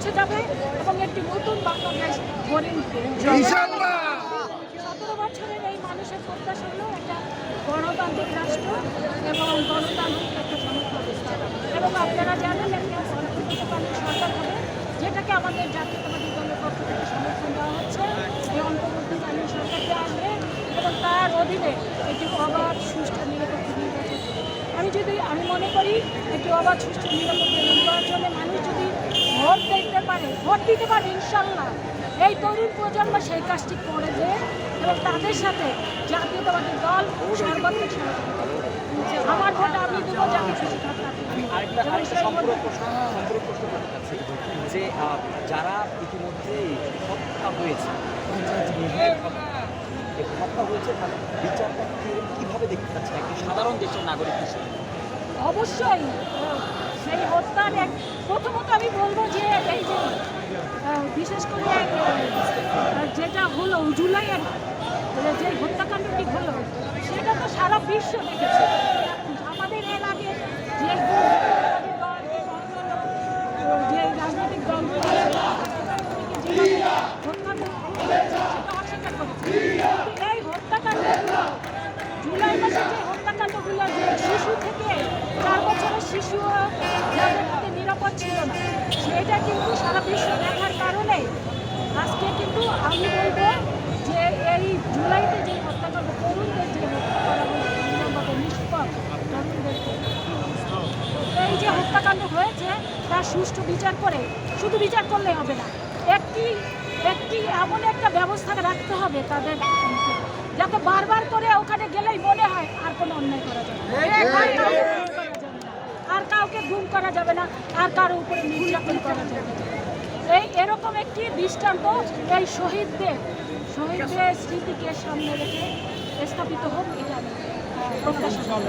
মুছে যাবে এবং একটি নতুন বাংলাদেশ গড়ে উঠবে। 17 বছরের এই মানুষের প্রত্যাশা হলো একটা গণতান্ত্রিক রাষ্ট্র এবং গণতান্ত্রিক একটা সমস্যা ব্যবস্থা, এবং আপনারা জানেন একটা অন্তর্বর্তীকালীন সরকার হবে, যেটাকে আমাদের জাতীয়তাবাদী দলের পক্ষ থেকে সমর্থন দেওয়া হচ্ছে। এই অন্তর্বর্তীকালীন সরকারটি আসবে এবং তার অধীনে একটি অবাধ সুষ্ঠু নিরপেক্ষ নির্বাচন। আমি মনে করি একটি অবাধ সুষ্ঠু নিরপেক্ষ নির্বাচনে মানুষ যদি ভোট দিতে পারে ইনশাল্লাহ এই তরুণ প্রজন্ম সেই কাজটি করে যে, এবং তাদের সাথে জাতীয়তাবাদী দল সর্বাত্মক সহযোগিতা করবে। আমার ভোট আমি দেবো যাকে খুশি যে যারা ইতিমধ্যে হত্যা হয়েছে তাদের বিচারটা কীভাবে দেখতে পাচ্ছেন একটি সাধারণ দেশের নাগরিক হিসেবে? অবশ্যই সেই হত্যার প্রথমত আমি বলবো যে এই যে বিশেষ করে যেটা হলো জুলাইয়ের যে হত্যাকাণ্ডটি হলো সেটা তো সারা বিশ্ব দেখেছে। আমাদের এর আগে যে যে রাজনৈতিক দলগুলো অস্বীকার করেছে, এই হত্যাকাণ্ডগুলো জুলাই মাসে যে হত্যাকাণ্ডগুলো যে শিশু থেকে 4 বছরের শিশু যাদের মধ্যে নিরাপদ ছিল না, সেটা কিন্তু সারা বিশ্ব দেখার কারণে আজকে কিন্তু আমি বলবো যে এই জুলাইতে যে হত্যাকাণ্ড তরুণদের যে হত্যা করা হয়েছে নিষ্পাপ তরুণদেরকে, এই যে হত্যাকাণ্ড হয়েছে তার সুষ্ঠু বিচার করে, শুধু বিচার করলে হবে না, একটি এমন একটা ব্যবস্থা রাখতে হবে তাদের, যাতে বারবার করে ওখানে গেলেই মনে হয় আর কোনো অন্যায় করা যাবে না, আর কাউকে গুম করা যাবে না, আর কারো উপরে নির্যাতন করা যাবে না। এরকম একটি দৃষ্টান্ত এই শহীদদের স্মৃতিকে সামনে রেখে স্থাপিত হোক, এটা আমি প্রত্যাশা করি।